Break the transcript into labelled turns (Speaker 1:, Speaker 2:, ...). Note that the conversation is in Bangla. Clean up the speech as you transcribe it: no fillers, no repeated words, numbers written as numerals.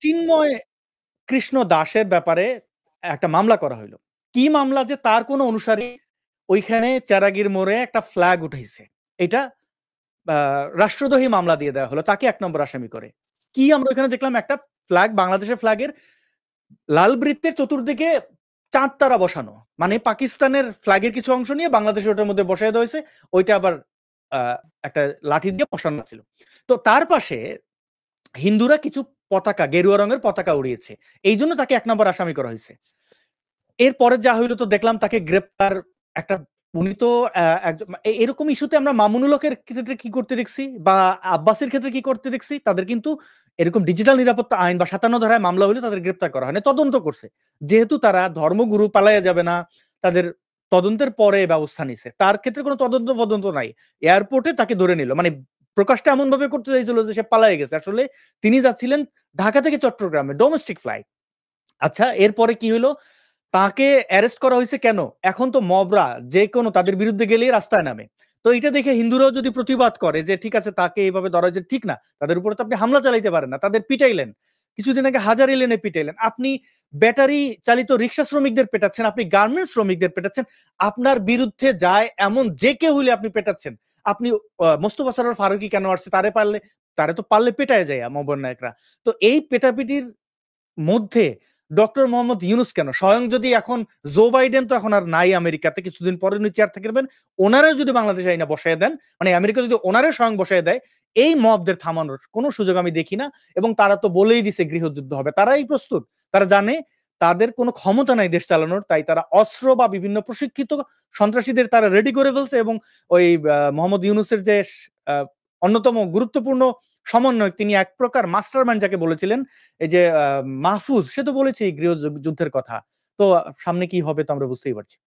Speaker 1: চিন্ময় কৃষ্ণ দাসের ব্যাপারে একটা মামলা করা হইল। কি মামলা? যে তার কোন অনুসারী ওইখানে চেরাগীর মোড়ে একটা ফ্ল্যাগ উঠাইছে। এটা আ রাষ্ট্রদ্রোহী মামলা দিয়ে দেওয়া হলো। তাকে ১ নম্বর আসামি করে। কি আমরা ওখানে দেখলাম? একটা ফ্ল্যাগ, বাংলাদেশের ফ্ল্যাগের লাল বৃত্তের চতুর্দিকে চাঁদ তারা বসানো। মানে পাকিস্তানের ফ্ল্যাগের কিছু অংশ নিয়ে বাংলাদেশের ওটার মধ্যে বসায় দেওয়া হইছে। ওইটা আবার আ একটা লাঠি দিয়ে বসানো ছিল। তো তার পাশে হিন্দুরা কিছু পতাকা, গেরুয়া রঙের পতাকা উড়িয়েছে। এইজন্য তাকে ১ নম্বর আসামি করা হইছে। এরপরে যা হইল তো দেখলাম তাকে গ্রেপ্তার একটা উনি তো এরকম ইস্যুতে আমরা মামুনুল হকের ক্ষেত্রে কি করতে দেখছি বা আব্বাসের ক্ষেত্রে কি করতে দেখছি? তাদের কিন্তু এরকম ডিজিটাল নিরাপত্তা আইন বা ৫৭ ধারায় মামলা হইলে তাদের গ্রেপ্তার করা হয় না। তদন্ত করছে। যেহেতু তারা ধর্মগুরু পালাইয়া যাবে না, তাদের তদন্তের পরে ব্যবস্থা নিছে। তার ক্ষেত্রে কোন তদন্ত-ফদন্ত নাই। এয়ারপোর্টে তাকে ধরে নিল। মানে প্রকাশটা এমনভাবে করতে চাইছিল যে সে পালায়ে গেছে। আসলে তিনি যাচ্ছিলেন ঢাকা থেকে চট্টগ্রামে ডোমেস্টিক ফ্লাইট। আচ্ছা, এরপরে কি হইল? তাকে অ্যারেস্ট করা হইছে কেন? এখন তো মবরা যেকোনো তাদের বিরুদ্ধে গেলেই রাস্তায় নামে। তো এটা দেখে হিন্দুরাও যদি প্রতিবাদ করে যে ঠিক আছে তাকে এভাবে ধরা হয়েছে ঠিক না। তাদের উপরে তো আপনি হামলা চালাইতে পারেন না। তাদের পিটাইলেন। কিছুদিন আগে হাজারী লেনে পিটাইলেন। আপনি ব্যাটারি চালিত রিক্সা শ্রমিকদের পেটাচ্ছেন, আপনি গার্মেন্টস শ্রমিকদের পেটাচ্ছেন। আপনার বিরুদ্ধে যায় এমন যে কেউ হইলে আপনি পেটাচ্ছেন। আপনি মোস্তফা সরোয়ার ফারুকী কেন আসছে? তারে তো পারলে পেটায় যাইয়া মব নায়করা। তো এই পেটাপিটির মধ্যে ডক্টর মোহাম্মদ ইউনুস কেন? স্বয়ং যদি এখন জো বাইডেন তো এখন আর নাই আমেরিকাতে। কিছুদিন পরে উনি চেয়ার থেকে নেবেন। উনারাও যদি বাংলাদেশে আইনা বসায় দেন, মানে আমেরিকা যদি উনারে স্বয়ং বসায় দেয়, এই মবদের থামানোর কোন সুযোগ আমি দেখি না। এবং তারা তো বলেই দিছে গৃহযুদ্ধ হবে। তারাই প্রস্তুত। তারা জানে তাদের কোন ক্ষমতা নাই দেশ চালানোর। তাই তারা অস্ত্র বা বিভিন্ন প্রশিক্ষিত সন্ত্রাসীদের তারা রেডি করে ফেলছে এবং ওই মোহাম্মদ ইউনুসের যে আ অন্যতম গুরুত্বপূর্ণ সমন্বয়ক তিনি এক প্রকার মাস্টারমাইন্ড যাকে বলেছিলেন এই যে মাহফুজ সে তো বলেছেই যুদ্ধের কথা। তো সামনে কি হবে তো আমরা বুঝতেই পারছি।